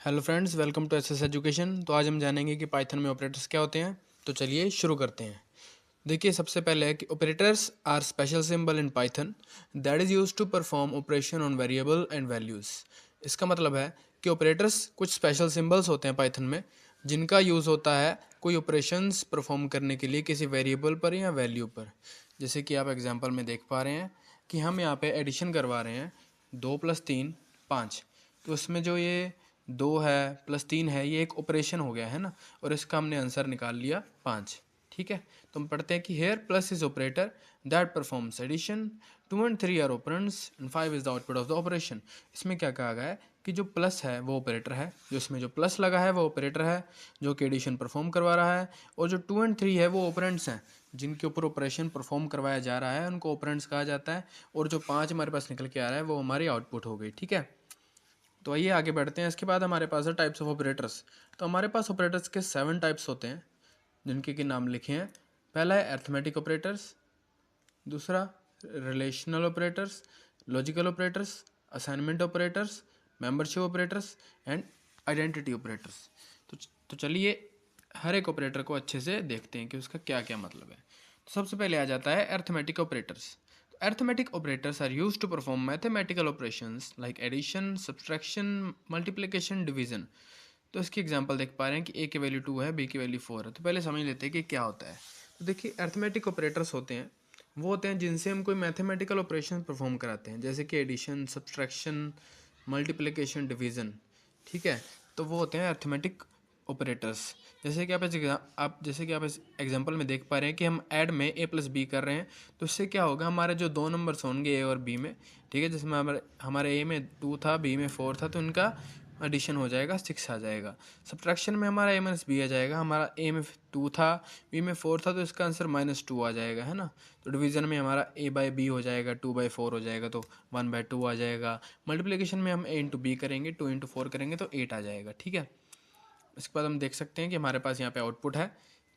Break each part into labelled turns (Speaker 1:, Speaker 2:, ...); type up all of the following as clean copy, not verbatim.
Speaker 1: Hello friends, welcome to SS education. तो आज हम जानेंगे कि पाइथन में ऑपरेटर्स क्या होते हैं। तो चलिए शुरू करते हैं। देखिए, सबसे पहले है कि operators are special symbol in Python that is use to perform operation on variable and values. इसका मतलब है कि ऑपरेटर्स कुछ स्पेशल सिंबल्स होते हैं पाइथन में, जिनका यूज़ होता है कोई ऑपरेशंस परफॉर्म करने के लिए किसी वेरिएबल पर या वैल्यू पर। जैसे कि आप एग्जांपल में देख पा रहे हैं कि हम यहाँ पे एडिशन करवा रहे हैं 2 + 3 5। तो उसमें जो ये 2 है प्लस 3 है, ये एक ऑपरेशन हो गया है ना, और इसका हमने आंसर निकाल लिया 5। ठीक है, तो हम पढ़ते हैं कि here plus is operator that performs addition, 2 and 3 are operands and 5 is the output of the operation. इसमें क्या कहा गया है कि जो प्लस है वो ऑपरेटर है, जो इसमें जो प्लस लगा है वो ऑपरेटर है जो कि एडिशन परफॉर्म करवा रहा है, और जो 2 and 3 है वो ऑपरेंड्स हैं जिनके ऊपर ऑपरेशन परफॉर्म करवाया जा रहा है, उनको ऑपरेंड्स कहा जाता है। और जो 5 हमारे पास निकल के आ रहा है वो हमारी आउटपुट हो गई। ठीक है, तो आइए आगे बढ़ते हैं। इसके बाद हमारे पास है टाइप्स ऑफ ऑपरेटर्स। तो हमारे पास ऑपरेटर्स के 7 टाइप्स होते हैं, जिनके कि नाम लिखे हैं। पहला है अर्थमेटिक ऑपरेटर्स, दूसरा relational operators, logical operators, assignment operators, membership operators and identity operators. तो चलिए हर एक ऑपरेटर को अच्छे से देखते हैं कि उसका क्या क्या मतलब है। तो सबसे पहले आ जाता है arithmetic operators. Arithmetic operators are used to perform mathematical operations like addition, subtraction, multiplication, division। तो इसकी एग्जांपल देख पा रहे हैं कि a की वैल्यू 2 है, b की वैल्यू 4 है। तो पहले समझ लेते हैं कि क्या होता है। तो देखिए, अर्थमेटिक ऑपरेटर्स होते हैं वो होते हैं जिनसे हम कोई मैथमेटिकल ऑपरेशन परफॉर्म कराते हैं, जैसे कि एडिशन, सब्सट्रैक्शन, मल्टीप्लिकेशन, डिवीज़न। ठीक है, तो वो होते हैं अर्थमेटिक ऑपरेटर्स। जैसे कि आप इस एग्जांपल में देख पा रहे हैं कि हम ऐड में a + b कर रहे हैं। तो इससे क्या होगा, हमारे जो दो नंबर्स होंगे a और b में, ठीक है, जिसमें हमारे a में 2 था, b में 4 था, तो इनका एडिशन हो जाएगा, 6 आ जाएगा। सब्ट्रैक्शन में हमारा a - b आ जाएगा, हमारा a में 2 था, b में 4 था, तो इसका आंसर -2 आ जाएगा, है ना। तो डिवीज़न में हमारा a/b हो जाएगा, 2/4 हो जाएगा, तो 1/2 आ जाएगा। मल्टीप्लिकेशन में हम a × b करेंगे, 2 × 4 करेंगे तो 8 आ जाएगा। ठीक है, इसके बाद हम देख सकते हैं कि हमारे पास यहाँ पे आउटपुट है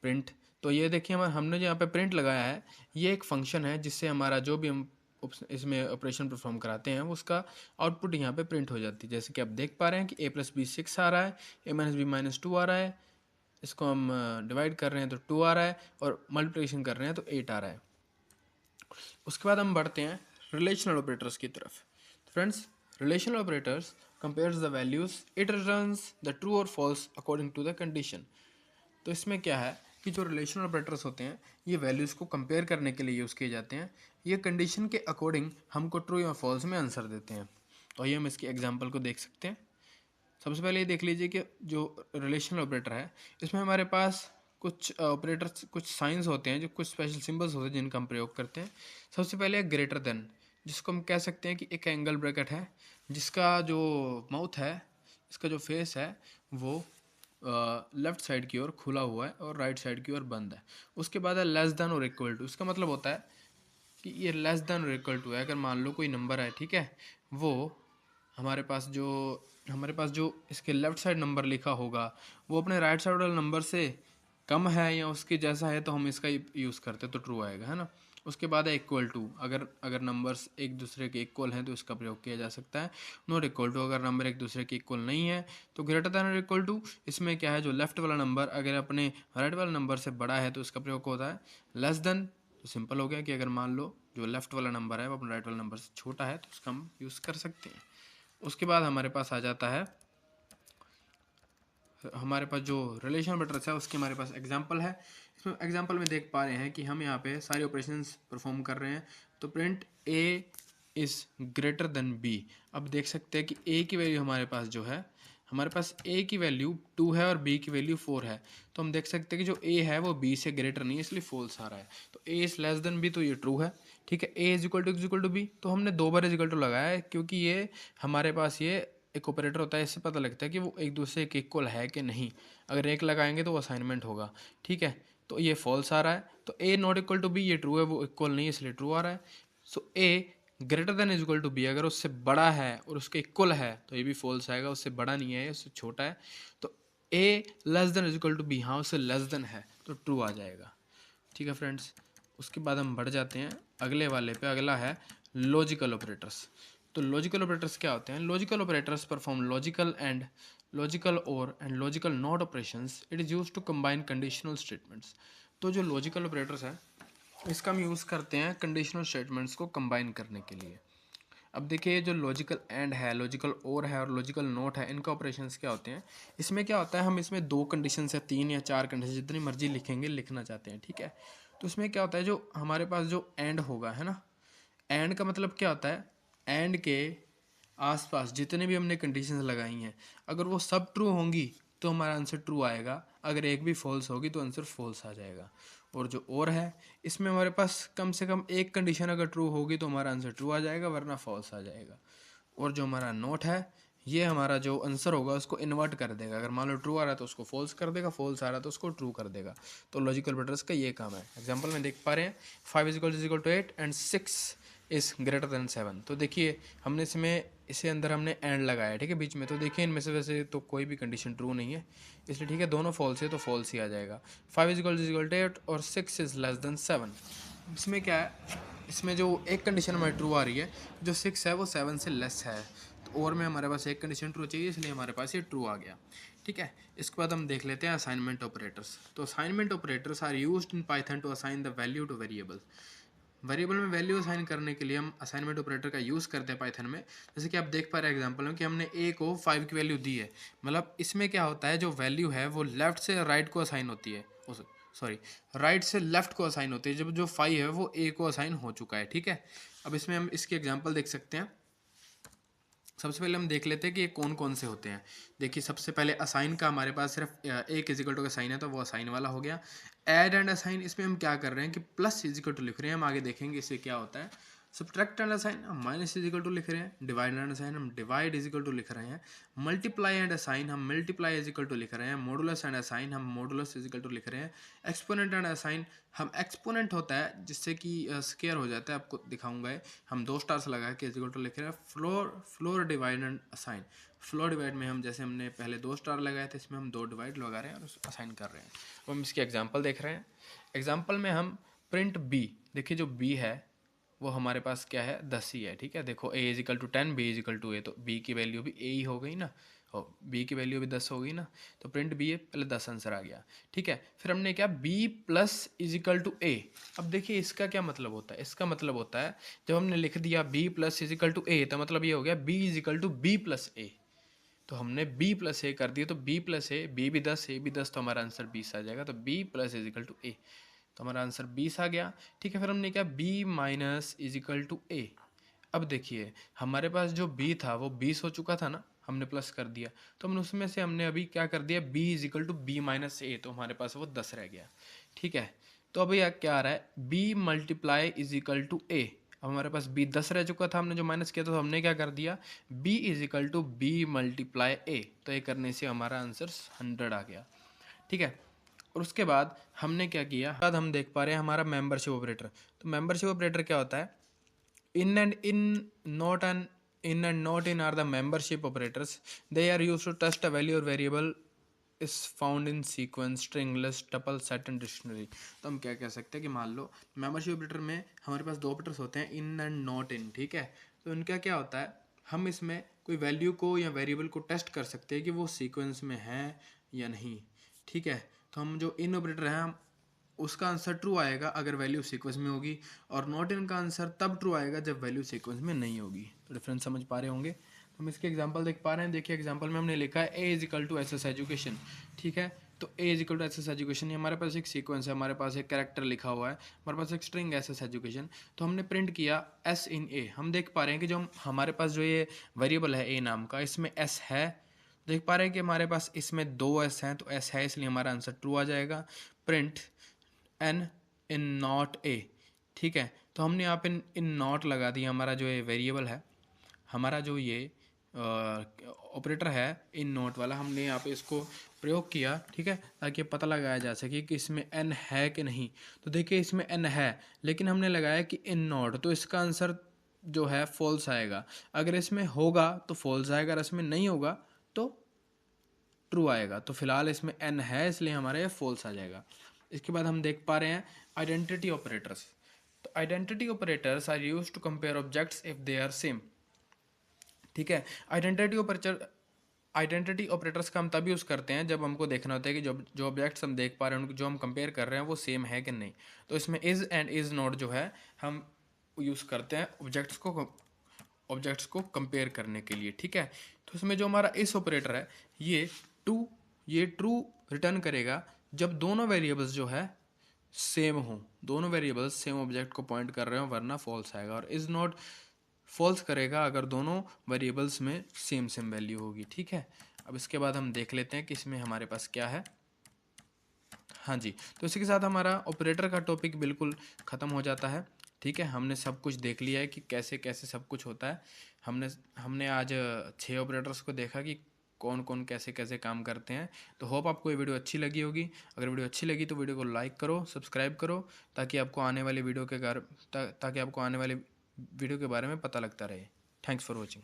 Speaker 1: प्रिंट। तो ये देखिए, हमने जो यहाँ पे प्रिंट लगाया है, ये एक फंक्शन है जिससे हमारा जो भी हम इसमें ऑपरेशन परफॉर्म कराते हैं उसका आउटपुट यहाँ पे प्रिंट हो जाती है। जैसे कि आप देख पा रहे हैं कि a + b 6 आ रहा है, a - b -2 आ रहा है, इसको हम डिवाइड कर रहे हैं तो 2 आ रहा है, और मल्टीप्लिकेशन कर रहे हैं तो 8 आ रहा है। उसके बाद हम बढ़ते हैं रिलेशनल ऑपरेटर्स की तरफ। Friends, relational operators compares the values, it returns the true और false according to the condition. तो इसमें क्या है कि जो रिलेशनल ऑपरेटर्स होते हैं ये वैल्यूज़ को कंपेयर करने के लिए यूज़ किए जाते हैं। ये कंडीशन के अकॉर्डिंग हमको ट्रू या फॉल्स में आंसर देते हैं। तो आइए हम इसकी एग्जांपल को देख सकते हैं। सबसे पहले ये देख लीजिए कि जो रिलेशनल ऑपरेटर है, इसमें हमारे पास कुछ ऑपरेटर्स, कुछ साइंस होते हैं, जो कुछ स्पेशल सिंबल्स होते हैं जिनका हम प्रयोग करते हैं। सबसे पहले है ग्रेटर देन, जिसको हम कह सकते हैं कि एक एंगल ब्रैकेट है, जिसका जो माउथ है, इसका जो फेस है वो लेफ्ट साइड की ओर खुला हुआ है और राइट साइड की ओर बंद है। उसके बाद है लेस देन और इक्वल टू। इसका मतलब होता है कि ये लेस देन और इक्वल टू है। अगर मान लो कोई नंबर है, ठीक है, वो हमारे पास जो इसके लेफ्ट साइड नंबर लिखा होगा वो अपने राइट साइड वाले नंबर से कम है या उसके जैसा है, तो हम इसका यूज़ करते हैं तो ट्रू आएगा, है ना। उसके बाद है इक्वल टू। अगर नंबर्स एक दूसरे के इक्वल हैं तो इसका प्रयोग किया जा सकता है। नॉट इक्वल टू, अगर नंबर एक दूसरे के इक्वल नहीं है। तो ग्रेटर दैन और इक्वल टू, इसमें क्या है, जो लेफ्ट वाला नंबर अगर अपने राइट वाले नंबर से बड़ा है तो इसका प्रयोग होता है। लेस देन, तो सिंपल हो गया कि अगर मान लो जो लेफ्ट वाला नंबर है वो अपने राइट वाले नंबर से छोटा है तो उसका हम यूज़ कर सकते हैं। उसके बाद हमारे पास आ जाता है, हमारे पास जो रिलेशन ऑपरेटर्स है उसके हमारे पास एग्जांपल है। इसमें एग्जांपल में देख पा रहे हैं कि हम यहाँ पे सारे ऑपरेशंस परफॉर्म कर रहे हैं। तो print a is greater then b। अब देख सकते हैं कि a की वैल्यू हमारे पास जो है, हमारे पास a की वैल्यू 2 है और b की वैल्यू 4 है। तो हम देख सकते हैं कि जो a है वो b से ग्रेटर नहीं है, इसलिए फॉल्स आ रहा है। तो a is less than b, तो ये ट्रू है। ठीक है, a इज इक्वल टू b, तो हमने 2 बार इज इक्वल टू लगाया है, क्योंकि ये हमारे पास ये एक ऑपरेटर होता है, इससे पता लगता है कि वो एक दूसरे के इक्वल है कि नहीं। अगर एक लगाएंगे तो वो असाइनमेंट होगा। ठीक है, तो ये फॉल्स आ रहा है। तो a not equal to b, ये ट्रू है, वो इक्वल नहीं है इसलिए ट्रू आ रहा है। So a greater than is equal to b, अगर उससे बड़ा है और उसके इक्वल है तो ये भी फॉल्स आएगा, उससे बड़ा नहीं है, उससे छोटा है। तो a less than is equal to b, हाँ उससे लेस देन है तो ट्रू आ जाएगा। ठीक है फ्रेंड्स, उसके बाद हम बढ़ जाते हैं अगले वाले पे। अगला है लॉजिकल ऑपरेटर्स। तो लॉजिकल ऑपरेटर्स क्या होते हैं? Logical operators perform logical or and logical not operations. It is used to combine conditional statements. तो जो लॉजिकल ऑपरेटर्स हैं इसका हम यूज़ करते हैं कंडीशनल स्टेटमेंट्स को कंबाइन करने के लिए। अब देखिए जो लॉजिकल एंड है, लॉजिकल और है और लॉजिकल नॉट है, इनका ऑपरेशंस क्या होते हैं? इसमें क्या होता है, हम इसमें 2 कंडीशन या 3 या 4 कंडीशन जितनी मर्जी लिखेंगे, लिखना चाहते हैं, ठीक है। तो इसमें क्या होता है, जो हमारे पास जो एंड होगा, है ना, एंड का मतलब क्या होता है? एंड के आसपास जितने भी हमने कंडीशंस लगाई हैं, अगर वो सब ट्रू होंगी तो हमारा आंसर ट्रू आएगा, अगर एक भी फॉल्स होगी तो आंसर फॉल्स आ जाएगा। और जो और है, इसमें हमारे पास कम से कम एक कंडीशन अगर ट्रू होगी तो हमारा आंसर ट्रू आ जाएगा, वरना फॉल्स आ जाएगा। और जो हमारा नोट है, ये हमारा जो आंसर होगा उसको इन्वर्ट कर देगा। अगर मान लो ट्रू आ रहा है तो उसको फॉल्स कर देगा, फॉल्स आ रहा है तो उसको ट्रू कर देगा। तो लॉजिकल ऑपरेटर्स का ये काम है। एग्जांपल में देख पा रहे हैं 5 is equal to 8 and 6 is greater than 7। तो देखिए हमने इसे अंदर हमने एंड लगाया, ठीक है, बीच में। तो देखिए इनमें से वैसे तो कोई भी कंडीशन ट्रू नहीं है, इसलिए ठीक है, दोनों फॉल्स है तो फॉल्स ही आ जाएगा। 5 इज इक्वल टू 8 और 6 इज़ लेस देन 7। इसमें क्या है, इसमें जो एक कंडीशन हमारी ट्रू आ रही है, जो 6 है वो 7 से लेस है, तो और में हमारे पास एक कंडीशन ट्रू चाहिए, इसलिए हमारे पास ये ट्रू आ गया, ठीक है। इसके बाद हम देख लेते हैं असाइनमेंट ऑपरेटर्स। तो assignment operators are used in Python to assign the value to variable. Variable में वैल्यू असाइन करने के लिए हम असाइनमेंट ऑपरेटर का यूज़ करते हैं पाइथन में। जैसे कि आप देख पा रहे हैं एग्जांपल में कि हमने ए को 5 की वैल्यू दी है, मतलब इसमें क्या होता है, जो वैल्यू है वो लेफ्ट से राइट को असाइन होती है, सॉरी राइट से लेफ्ट को असाइन होती है, जब जो 5 है वो ए को असाइन हो चुका है, ठीक है। अब इसमें हम इसके एग्जाम्पल देख सकते हैं। सबसे पहले हम देख लेते हैं कि ये कौन कौन से होते हैं। देखिए सबसे पहले असाइन का हमारे पास सिर्फ एक इजिकल टू का साइन है, तो वो असाइन वाला हो गया। ऐड एंड असाइन, इसमें हम क्या कर रहे हैं कि प्लस इजिकल टू लिख रहे हैं, हम आगे देखेंगे इससे क्या होता है। सब्ट्रैक्ट एंड असाइन हम माइनस इजिकल टू लिख रहे हैं। डिवाइड एंड असाइन हम डिवाइड इजिकल टू लिख रहे हैं। मल्टीप्लाई एंड असाइन हम मल्टीप्लाई इजिकल टू लिख रहे हैं। मॉडुलस एंड असाइन हम मॉडुलस इजिकल टू लिख रहे हैं। एक्सपोनेंट एंड असाइन हम एक्सपोनेंट होता है जिससे कि स्केयर हो जाता है, आपको दिखाऊंगा हम 2 स्टार्स लगा के इजिकल टू लिख रहे हैं। Floor divide and assign, floor divide में हम जैसे हमने पहले 2 स्टार लगाए थे, इसमें हम 2 डिवाइड लगा रहे हैं और असाइन कर रहे हैं। अब हम इसके एग्जाम्पल देख रहे हैं। एग्जाम्पल में हम प्रिंट बी, देखिए जो बी है वो हमारे पास क्या है, 10 ही है, ठीक है। देखो a equal to 10, b equal to a, तो b की वैल्यू भी a ही हो गई ना, और b की वैल्यू भी 10 हो गई ना, तो प्रिंट b है, पहले 10 आंसर आ गया, ठीक है। फिर हमने क्या, b plus equal to a। अब देखिए इसका क्या मतलब होता है, इसका मतलब होता है जब हमने लिख दिया b plus equal to a, तो मतलब ये हो गया b equal to b plus a। तो हमने b प्लस ए कर दिया, तो b प्लस ए, b भी 10 a भी 10, तो हमारा आंसर 20 आ जाएगा। तो b plus equal to a, तो हमारा आंसर 20 आ गया, ठीक है। फिर हमने क्या, b minus equal to a। अब देखिए हमारे पास जो b था वो 20 हो चुका था ना, हमने प्लस कर दिया, तो हमने उसमें से हमने अभी क्या कर दिया, b equal to b minus a, तो हमारे पास वो 10 रह गया, ठीक है। तो अभी क्या आ रहा है, b multiply equal to a। अब हमारे पास b 10 रह चुका था, हमने जो माइनस किया था, तो हमने क्या कर दिया, b equal to b multiply a। तो ये करने से हमारा आंसर 100 आ गया, ठीक है। और उसके बाद हमने क्या किया, बाद हम देख पा रहे हैं हमारा मेंबरशिप ऑपरेटर। तो मेंबरशिप ऑपरेटर क्या होता है, in and not in are the membership operators. They are used to test a value और variable is found in sequence, string, list, tuple, set and dictionary. तो हम क्या कह सकते हैं कि मान लो मेंबरशिप ऑपरेटर में हमारे पास 2 ऑपरेटर्स होते हैं, इन एंड नॉट इन, ठीक है। तो इनका क्या होता है, हम इसमें कोई वैल्यू को या वेरिएबल को टेस्ट कर सकते हैं कि वो सीक्वेंस में है या नहीं, ठीक है। तो हम जो इन ऑपरेटर है, हम उसका आंसर ट्रू आएगा अगर वैल्यू सीक्वेंस में होगी, और नॉट इन का आंसर तब ट्रू आएगा जब वैल्यू सीक्वेंस में नहीं होगी। तो डिफरेंस समझ पा रहे होंगे। तो हम इसके एग्जांपल देख पा रहे हैं। देखिए एग्जांपल में हमने लिखा है a is equal to S S education, ठीक है। तो a is equal to S S education, हमारे पास एक सीक्वेंस है, हमारे पास एक कैरेक्टर लिखा हुआ है, हमारे पास एक स्ट्रिंग एस एस एजुकेशन। तो हमने प्रिंट किया एस इन ए। हम देख पा रहे हैं कि जो हमारे पास जो ये वेरिएबल है ए नाम का, इसमें एस है, देख पा रहे हैं कि हमारे पास इसमें 2 एस हैं, तो एस है इसलिए हमारा आंसर ट्रू आ जाएगा। Print N in not A, ठीक है। तो हमने यहाँ पे इन नॉट लगा दिया, हमारा जो ये वेरिएबल है, हमारा जो ये ऑपरेटर है इन नॉट वाला, हमने यहाँ पे इसको प्रयोग किया, ठीक है, ताकि पता लगाया जा सके कि इसमें एन है कि नहीं। तो देखिए इसमें एन है, लेकिन हमने लगाया कि इन नॉट, तो इसका आंसर जो है फॉल्स आएगा। अगर इसमें होगा तो फॉल्स आएगा, अगर इसमें नहीं होगा तो ट्रू आएगा। तो फिलहाल इसमें एन है इसलिए हमारा ये फॉल्स आ जाएगा। इसके बाद हम देख पा रहे हैं आइडेंटिटी ऑपरेटर्स। तो identity operators are used to compare objects if they are same. ठीक है। आइडेंटिटी ऑपरेटर्स का हम तब यूज़ करते हैं जब हमको देखना होता है कि जो ऑब्जेक्ट्स हम देख पा रहे हैं, उनको जो हम कंपेयर कर रहे हैं वो सेम है कि नहीं। तो इसमें इज़ एंड इज़ नॉट जो है हम यूज़ करते हैं ऑब्जेक्ट्स को कंपेयर करने के लिए। ठीक है। तो इसमें जो हमारा इस ऑपरेटर है ये ट्रू रिटर्न करेगा जब दोनों वेरिएबल्स जो है सेम हो, दोनों वेरिएबल्स सेम ऑब्जेक्ट को पॉइंट कर रहे हो, वरना फॉल्स आएगा। और इज़ नॉट फॉल्स करेगा अगर दोनों वेरिएबल्स में सेम वैल्यू होगी। ठीक है। अब इसके बाद हम देख लेते हैं कि इसमें हमारे पास क्या है। हाँ जी, तो इसी के साथ हमारा ऑपरेटर का टॉपिक बिल्कुल ख़त्म हो जाता है। ठीक है, हमने सब कुछ देख लिया है कि कैसे कैसे सब कुछ होता है। हमने आज 6 ऑपरेटर्स को देखा कि कौन कौन कैसे कैसे काम करते हैं। तो होप आपको ये वीडियो अच्छी लगी होगी। अगर वीडियो अच्छी लगी तो वीडियो को लाइक करो, सब्सक्राइब करो, ताकि आपको आने वाली वीडियो के बारे में पता लगता रहे। Thanks for watching.